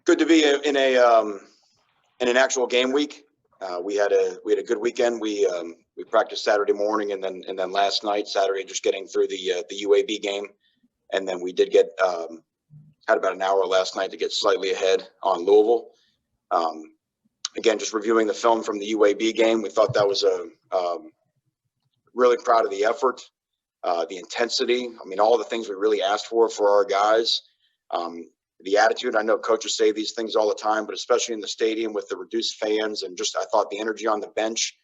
Good to be in an actual game week. We had a good weekend. We practiced Saturday morning and then last night, Saturday, just getting through the UAB game, and then we did get had about an hour last night to get slightly ahead on Louisville. Again, just reviewing the film from the UAB game, we thought that was really proud of the effort, the intensity. I mean, all the things we really asked for our guys. The attitude. I know coaches say these things all the time, but especially in the stadium with the reduced fans, and just I thought the energy on the bench,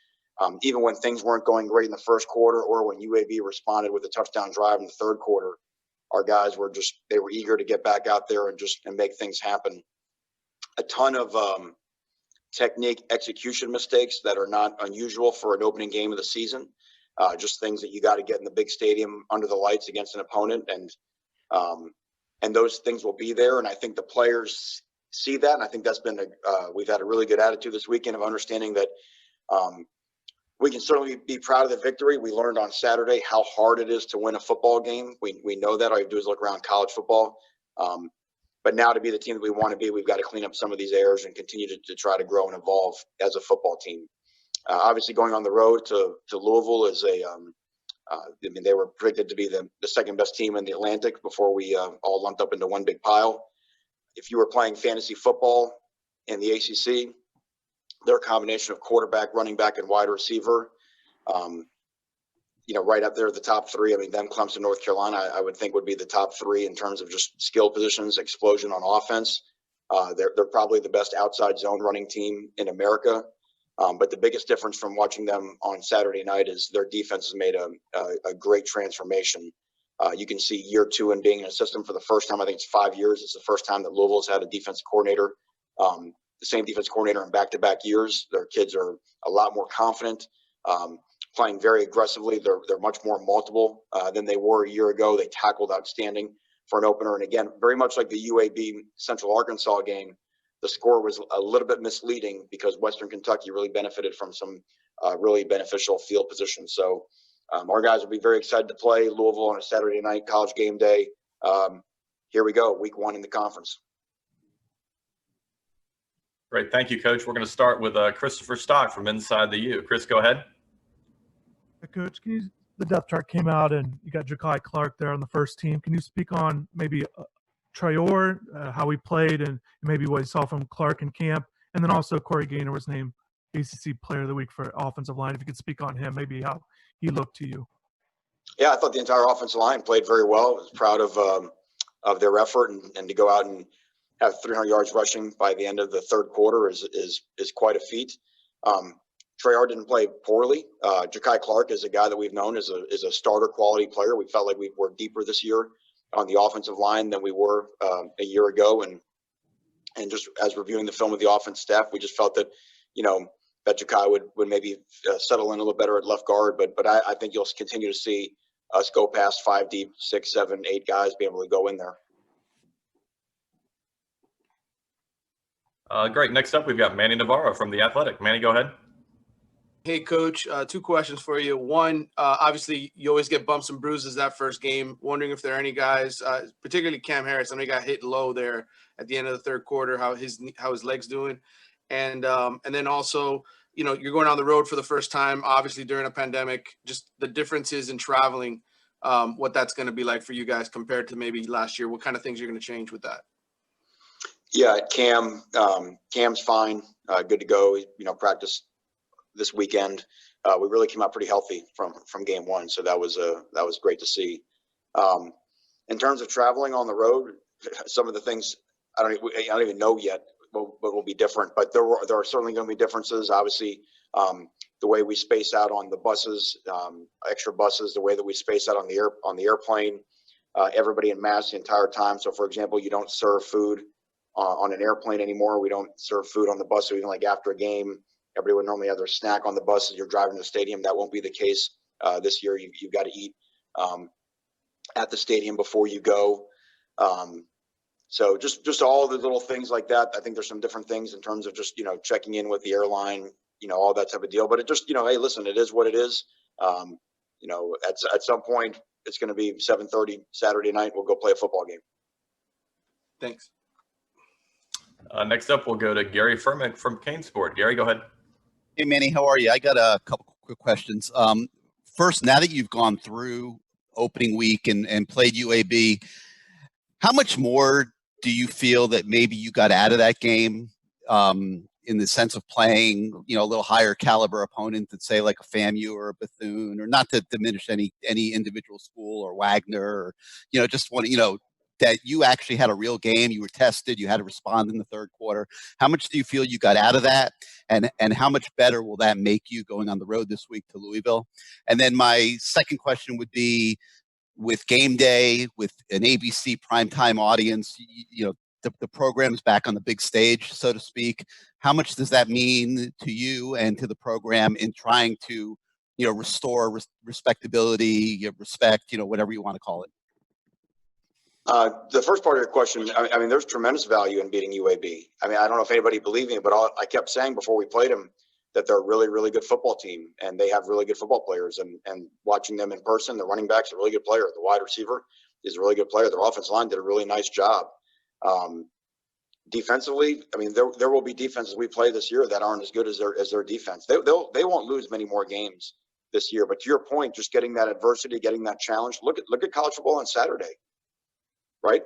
even when things weren't going great in the first quarter or when UAB responded with a touchdown drive in the third quarter, our guys were they were eager to get back out there and make things happen. A ton of technique execution mistakes that are not unusual for an opening game of the season. Just things that you got to get in the big stadium under the lights against an opponent, and those things will be there. And I think the players see that. And I think that's been we've had a really good attitude this weekend of understanding that we can certainly be proud of the victory. We learned on Saturday how hard it is to win a football game. We know that. All you have to do is look around college football. But now to be the team that we want to be, we've got to clean up some of these errors and continue to try to grow and evolve as a football team. Obviously, going on the road to Louisville is I mean, they were predicted to be the second best team in the Atlantic before we all lumped up into one big pile. If you were playing fantasy football in the ACC, their combination of quarterback, running back, and wide receiver, right up there at the top three. I mean, them, Clemson, North Carolina, I would think would be the top three in terms of just skill positions, explosion on offense. They're probably the best outside zone running team in America. But the biggest difference from watching them on Saturday night is their defense has made a great transformation. You can see year two in being in a system for the first time. I think it's 5 years. It's the first time that Louisville's had a defensive coordinator, the same defense coordinator in back-to-back years. Their kids are a lot more confident, playing very aggressively. They're much more multiple than they were a year ago. They tackled outstanding for an opener. And again, very much like the UAB Central Arkansas game, the score was a little bit misleading because Western Kentucky really benefited from some really beneficial field position. So our guys will be very excited to play Louisville on a Saturday night, college game day. Here we go, week one in the conference. Great. Thank you, Coach. We're going to start with Christopher Stock from Inside the U. Chris, go ahead. Coach, the depth chart came out and you got Ja'Kai Clark there on the first team. Can you speak on maybe Traore, how he played, and maybe what he saw from Clark in camp? And then also Corey Gaynor was named ACC Player of the Week for offensive line. If you could speak on him, maybe how he looked to you. Yeah, I thought the entire offensive line played very well. I was proud of their effort, and to go out and have 300 yards rushing by the end of the third quarter is quite a feat. Traore didn't play poorly. Ja'Kai Clark is a guy that we've known is a starter quality player. We felt like we were deeper this year on the offensive line than we were a year ago, and just as reviewing the film with the offense staff, we just felt that that Ja'Kai would maybe settle in a little better at left guard, but I think you'll continue to see us go past 5 deep, 6, 7, 8 guys be able to go in there. Great. Next up, we've got Manny Navarro from The Athletic. Manny, go ahead. Hey, Coach, 2 questions for you. One, obviously, you always get bumps and bruises that first game. Wondering if there are any guys, particularly Cam Harris. I know he got hit low there at the end of the third quarter. How his legs doing, and then also, you're going on the road for the first time, obviously during a pandemic. Just the differences in traveling, what that's going to be like for you guys compared to maybe last year. What kind of things you're going to change with that? Yeah, Cam's fine, good to go. Practice this weekend. We really came out pretty healthy from game one, so that was great to see. In terms of traveling on the road, some of the things I don't even know yet what will be different, but there are certainly going to be differences. Obviously, the way we space out on the buses, extra buses, the way that we space out on the airplane, everybody in masks the entire time. So, for example, you don't serve food on an airplane anymore. We don't serve food on the bus. So even like after a game, everybody would normally have their snack on the bus as you're driving to the stadium. That won't be the case this year. You've got to eat at the stadium before you go. So just all the little things like that. I think there's some different things in terms of just, checking in with the airline, all that type of deal. But it just, hey, listen, it is what it is. At some point, it's going to be 7:30 Saturday night. We'll go play a football game. Thanks. Next up, we'll go to Gary Fuhrman from Kane Sport. Gary, go ahead. Hey, Manny, how are you? I got a couple quick questions. First, now that you've gone through opening week and played UAB, how much more do you feel that maybe you got out of that game in the sense of playing, a little higher caliber opponent than say like a FAMU or a Bethune, or not to diminish any individual school or Wagner, or, just want to, that you actually had a real game, you were tested, you had to respond in the third quarter. How much do you feel you got out of that? And how much better will that make you going on the road this week to Louisville? And then my second question would be, with game day, with an ABC primetime audience, the program's back on the big stage, so to speak. How much does that mean to you and to the program in trying to, restore respectability, respect, whatever you want to call it? The first part of your question, I mean, there's tremendous value in beating UAB. I mean, I don't know if anybody believed me, but I kept saying before we played them that they're a really, really good football team, and they have really good football players. And watching them in person, the running back's a really good player. The wide receiver is a really good player. Their offensive line did a really nice job. Defensively, I mean, there will be defenses we play this year that aren't as good as their defense. They won't lose many more games this year. But to your point, just getting that adversity, getting that challenge. Look at college football on Saturday, right?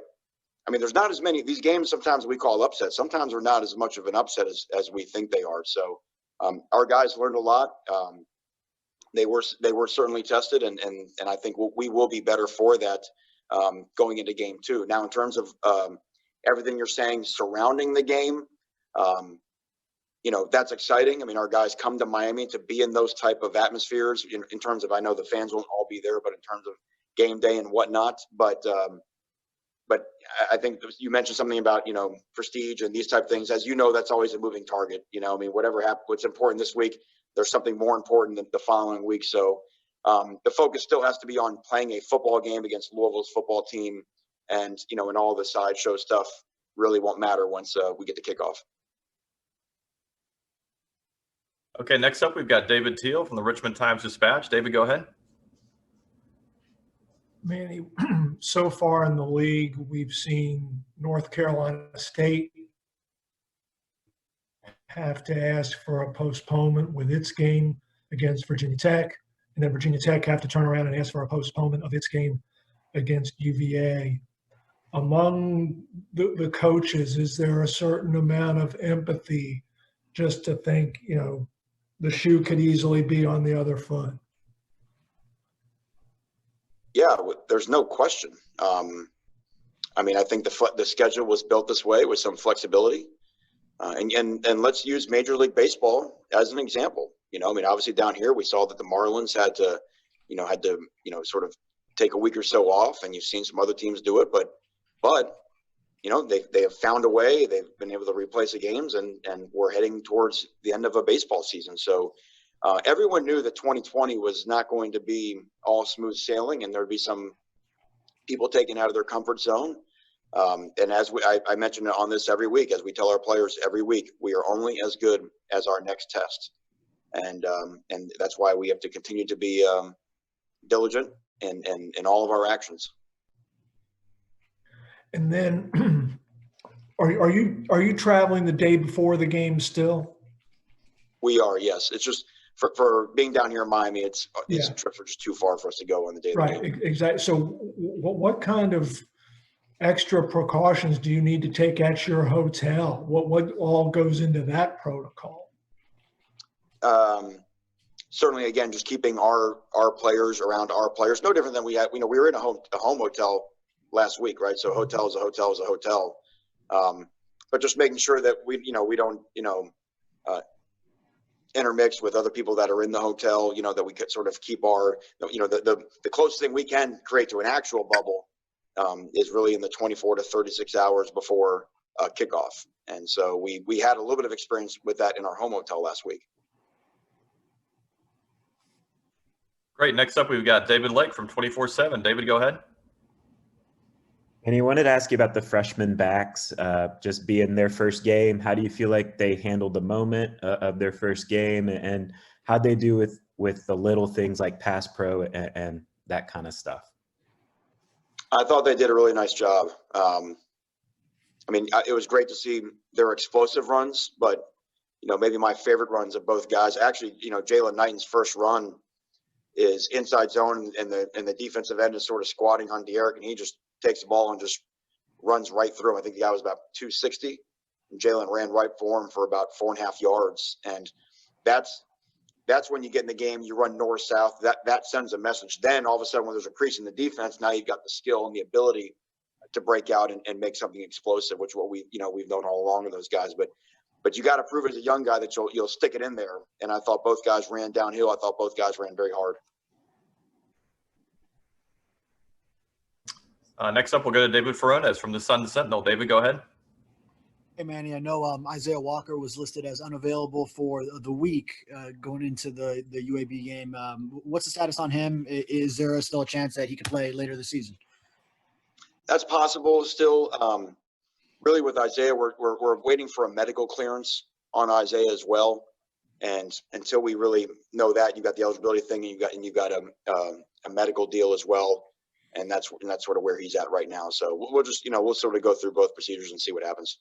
I mean, there's not as many these games. Sometimes we call upsets. Sometimes they're not as much of an upset as we think they are. So our guys learned a lot. They were certainly tested, and I think we will be better for that going into game 2. Now, in terms of everything you're saying surrounding the game, that's exciting. I mean, our guys come to Miami to be in those type of atmospheres in terms of, I know the fans won't all be there, but in terms of game day and whatnot. But I think you mentioned something about, prestige and these type of things. As you know, that's always a moving target. I mean, whatever happens, what's important this week, there's something more important than the following week. So the focus still has to be on playing a football game against Louisville's football team. And, and all the sideshow stuff really won't matter once we get to kickoff. Okay, next up, we've got David Teal from the Richmond Times-Dispatch. David, go ahead. Manny, so far in the league, we've seen North Carolina State have to ask for a postponement with its game against Virginia Tech, and then Virginia Tech have to turn around and ask for a postponement of its game against UVA. Among the coaches, is there a certain amount of empathy just to think, the shoe could easily be on the other foot? Yeah, there's no question. I mean, I think the schedule was built this way with some flexibility. And let's use Major League Baseball as an example. I mean, obviously down here we saw that the Marlins had to sort of take a week or so off, and you've seen some other teams do it, but they have found a way. They've been able to replace the games, and we're heading towards the end of a baseball season. So everyone knew that 2020 was not going to be all smooth sailing, and there'd be some people taken out of their comfort zone. And as I mention it on this every week, as we tell our players every week, we are only as good as our next test. And that's why we have to continue to be diligent in all of our actions. And then, are you traveling the day before the game still? We are, yes. It's just for being down here in Miami, these trips are just too far for us to go on the day of the game. Right, exactly. So, what kind of extra precautions do you need to take at your hotel? What all goes into that protocol? Certainly, again, just keeping our players around our players. No different than we had. We were in a home hotel last week, right? So hotel is a hotel is a hotel. But just making sure that we don't intermix with other people that are in the hotel. That we could sort of keep our the closest thing we can create to an actual bubble is really in the 24 to 36 hours before kickoff. And so we had a little bit of experience with that in our home hotel last week. Great. Next up, we've got David Lake from 24/7. David, go ahead. And he wanted to ask you about the freshman backs, just being their first game. How do you feel like they handled the moment of their first game, and how'd they do with the little things like pass pro and that kind of stuff? I thought they did a really nice job. I mean, it was great to see their explosive runs, but, maybe my favorite runs of both guys, actually, Jalen Knighton's first run is inside zone, and the defensive end is sort of squatting on De'Eric, and he just takes the ball and just runs right through him. I think the guy was about 260, and Jalen ran right for him for about 4.5 yards. And that's when you get in the game, you run north-south, that sends a message. Then all of a sudden, when there's a crease in the defense, now you've got the skill and the ability to break out and make something explosive, which what we've known all along of those guys. But you got to prove as a young guy that you'll stick it in there. And I thought both guys ran downhill. I thought both guys ran very hard. Next up, we'll go to David Furones from the Sun Sentinel. David, go ahead. Hey, Manny, I know Isaiah Walker was listed as unavailable for the week going into the UAB game. What's the status on him? Is there still a chance that he could play later this season? That's possible still. Really, with Isaiah, we're waiting for a medical clearance on Isaiah as well. And until we really know that, you've got the eligibility thing, and you've got a medical deal as well. And that's sort of where he's at right now. So we'll just, we'll sort of go through both procedures and see what happens.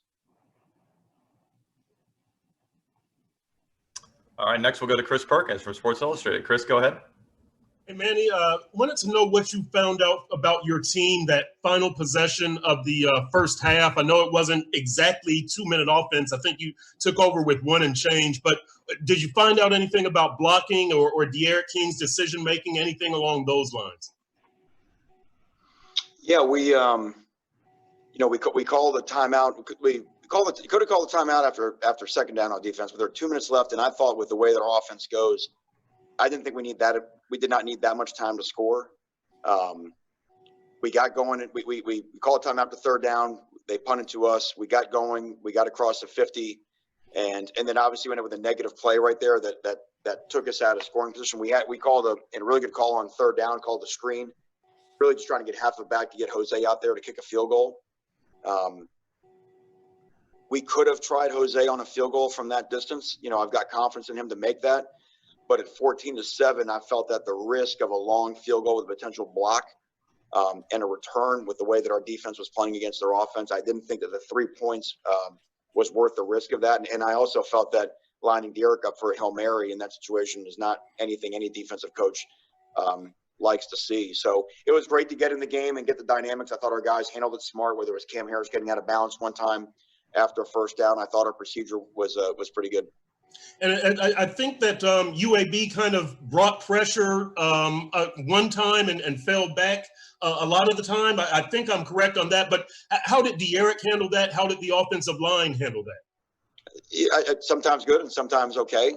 All right, next we'll go to Chris Perkins from Sports Illustrated. Chris, go ahead. Hey, Manny, wanted to know what you found out about your team, that final possession of the first half. I know it wasn't exactly 2-minute offense. I think you took over with 1 and change, but did you find out anything about blocking or De'Eric King's decision-making, anything along those lines? Yeah, we called the timeout. You could have called the timeout after second down on defense, but there are 2 minutes left, and I thought with the way that our offense goes, I didn't think we did not need that much time to score. We got going, and we called time after third down. They punted to us. We got going. We got across the 50, and then obviously went up with a negative play right there that took us out of scoring position. We called a really good call on third down, called the screen. Really just trying to get half of it back to get Jose out there to kick a field goal. We could have tried Jose on a field goal from that distance. I've got confidence in him to make that. But at 14-7, I felt that the risk of a long field goal with a potential block and a return with the way that our defense was playing against their offense, I didn't think that the 3 points was worth the risk of that. And I also felt that lining De'Eric up for a Hail Mary in that situation is not anything any defensive coach likes to see. So it was great to get in the game and get the dynamics. I thought our guys handled it smart, whether it was Cam Harris getting out of balance one time after a first down. I thought our procedure was pretty good. And I think that UAB kind of brought pressure one time and fell back a lot of the time. I think I'm correct on that. But how did De'Eric handle that? How did the offensive line handle that? Yeah, sometimes good and sometimes okay.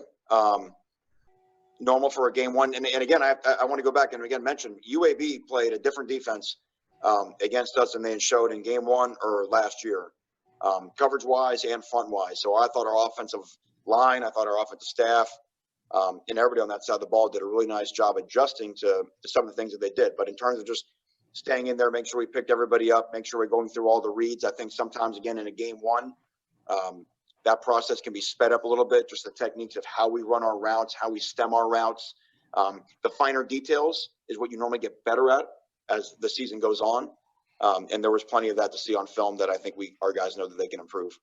Normal for a game one. And again, I want to go back and again mention UAB played a different defense against us than they showed in game one or last year, coverage-wise and front-wise. So I thought our offensive line, I thought our offensive staff, and everybody on that side of the ball did a really nice job adjusting to some of the things that they did. But in terms of just staying in there, make sure we picked everybody up, make sure we're going through all the reads. I think sometimes, again, in a game one, that process can be sped up a little bit, just the techniques of how we run our routes, how we stem our routes. The finer details is what you normally get better at as the season goes on. And there was plenty of that to see on film that I think our guys know that they can improve.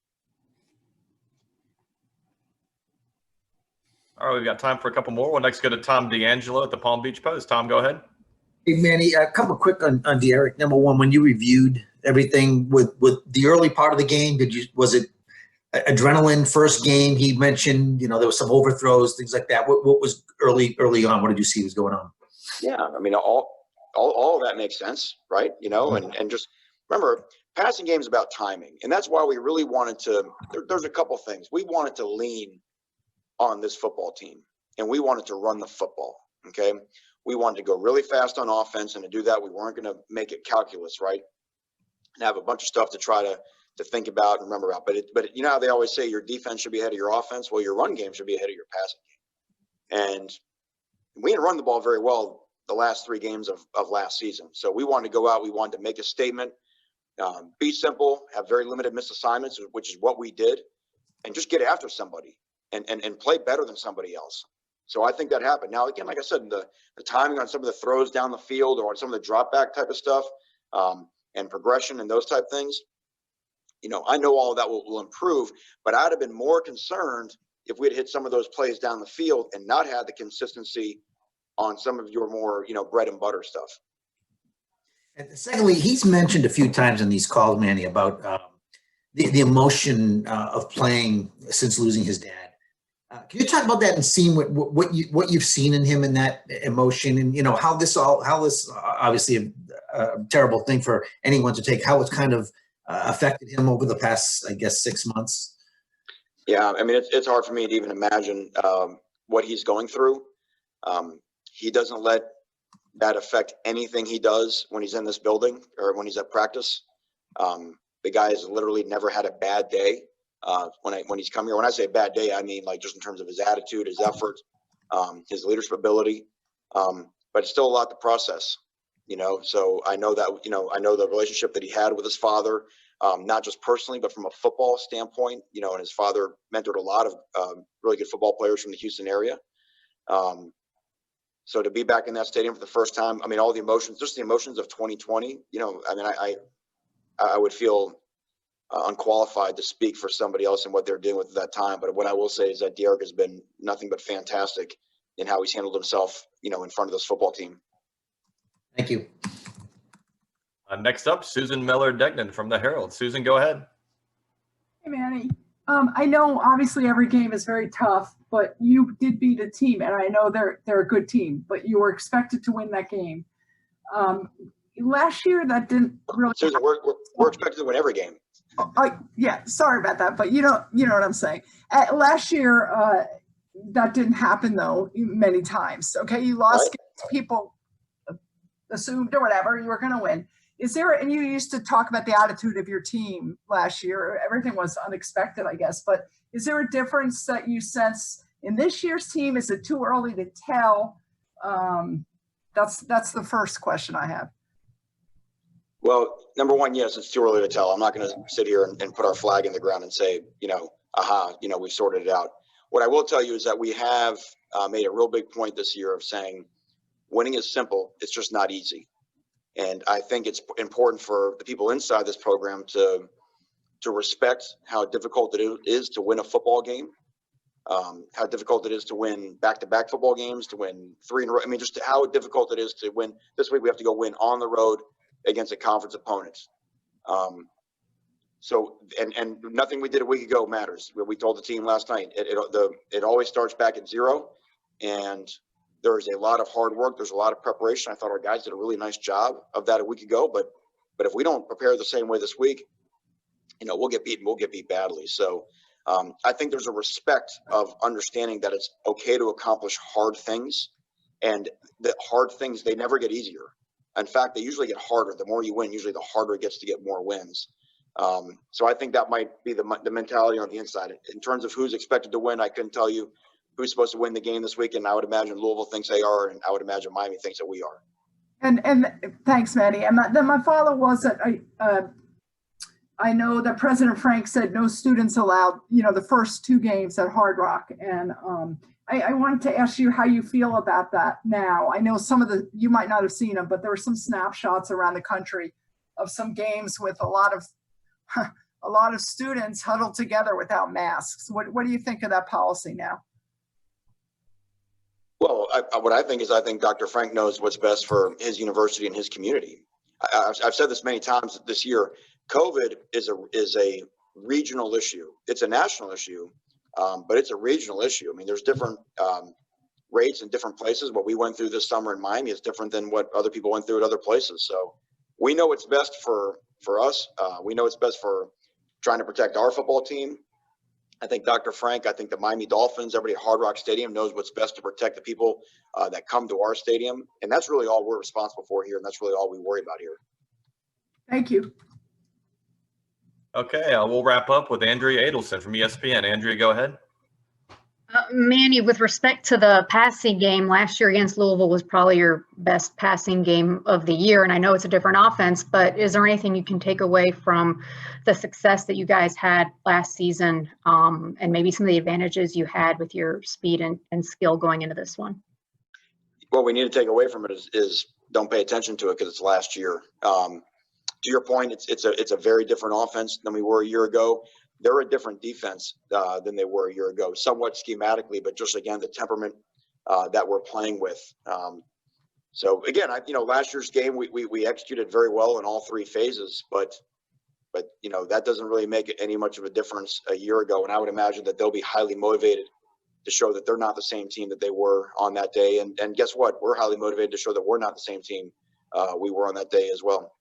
All right, we've got time for a couple more. We'll next go to Tom D'Angelo at the Palm Beach Post. Tom, go ahead. Hey, Manny, a couple quick on De'Eric. Number one, when you reviewed everything with the early part of the game, was it adrenaline first game? He mentioned, there was some overthrows, things like that. What was early on? What did you see was going on? Yeah, I mean, all of that makes sense, right? And just remember, passing game is about timing. And that's why we really wanted to there's a couple things. We wanted to lean on this football team, and we wanted to run the football, okay? We wanted to go really fast on offense, and to do that, we weren't going to make it calculus, right? And have a bunch of stuff to try to think about and remember about. But you know how they always say your defense should be ahead of your offense? Well, your run game should be ahead of your passing game. And we didn't run the ball very well the last 3 games of last season. So we wanted to go out. We wanted to make a statement, be simple, have very limited missed assignments, which is what we did, and just get after somebody and play better than somebody else. So I think that happened. Now, again, like I said, the timing on some of the throws down the field or on some of the drop back type of stuff and progression and those type things, I know all of that will improve, but I'd have been more concerned if we'd hit some of those plays down the field and not had the consistency on some of your more, bread and butter stuff. And secondly, he's mentioned a few times in these calls, Manny, about the emotion of playing since losing his dad. Can you talk about that and seeing what you've seen in him in that emotion, and how this obviously a terrible thing for anyone to take, how it's kind of affected him over the past, I guess, 6 months? Yeah, I mean, it's hard for me to even imagine what he's going through. He doesn't let that affect anything he does when he's in this building or when he's at practice. The guy has literally never had a bad day when he's come here. When I say bad day, I mean like just in terms of his attitude, his effort, his leadership ability. But it's still a lot to process, So I know that, I know the relationship that he had with his father, not just personally, but from a football standpoint, and his father mentored a lot of really good football players from the Houston area. So to be back in that stadium for the first time, I mean, all the emotions, just the emotions of 2020, I mean, I would feel unqualified to speak for somebody else and what they're dealing with at that time. But what I will say is that Derek has been nothing but fantastic in how he's handled himself, in front of this football team. Thank you. Next up, Susan Miller-Degnan from the Herald. Susan, go ahead. Hey, Manny. I know obviously every game is very tough, but you did beat a team, and I know they're a good team, but you were expected to win that game. Last year, that didn't really. Susan, we're expected to win every game. Yeah, sorry about that, but you know what I'm saying. Last year, that didn't happen though many times. Okay, you lost games, people assumed or whatever you were going to win. Is there, and you used to talk about the attitude of your team last year. Everything was unexpected, I guess. But is there a difference that you sense in this year's team? Is it too early to tell? That's the first question I have. Well, number one, yes, it's too early to tell. I'm not going to sit here and put our flag in the ground and say, we've sorted it out. What I will tell you is that we have made a real big point this year of saying winning is simple. It's just not easy. And I think it's important for the people inside this program to respect how difficult it is to win a football game, how difficult it is to win back-to-back football games, to win 3 in a row. I mean, just how difficult it is to win. This week we have to go win on the road against a conference opponent. So nothing we did a week ago matters. We told the team last night, it always starts back at 0, and there's a lot of hard work. There's a lot of preparation. I thought our guys did a really nice job of that a week ago, but if we don't prepare the same way this week, we'll get beat, and we'll get beat badly. So I think there's a respect of understanding that it's okay to accomplish hard things, and the hard things, they never get easier. In fact, they usually get harder. The more you win, usually the harder it gets to get more wins. So I think that might be the mentality on the inside. In terms of who's expected to win, I couldn't tell you who's supposed to win the game this week, and I would imagine Louisville thinks they are, and I would imagine Miami thinks that we are. And thanks, Manny. And then my follow was that I know that President Frank said no students allowed, the first 2 games at Hard Rock, and I wanted to ask you how you feel about that now. I know you might not have seen them, but there were some snapshots around the country of some games with a lot of students huddled together without masks. What do you think of that policy now? Well, what I think Dr. Frank knows what's best for his university and his community. I've said this many times this year. COVID is a regional issue. It's a national issue, but it's a regional issue. I mean, there's different rates in different places. What we went through this summer in Miami is different than what other people went through at other places. So we know what's best for us. We know what's best for trying to protect our football team. I think Dr. Frank, I think the Miami Dolphins, everybody at Hard Rock Stadium knows what's best to protect the people that come to our stadium. And that's really all we're responsible for here. And that's really all we worry about here. Thank you. Okay, we'll wrap up with Andrea Adelson from ESPN. Andrea, go ahead. Manny, with respect to the passing game, last year against Louisville was probably your best passing game of the year. And I know it's a different offense, but is there anything you can take away from the success that you guys had last season, and maybe some of the advantages you had with your speed and skill going into this one? What we need to take away from it is don't pay attention to it because it's last year. to your point, it's a very different offense than we were a year ago. They're a different defense than they were a year ago, somewhat schematically, but just again the temperament that we're playing with. So again, last year's game we executed very well in all three phases, but that doesn't really make any much of a difference a year ago. And I would imagine that they'll be highly motivated to show that they're not the same team that they were on that day. And guess what? We're highly motivated to show that we're not the same team we were on that day as well.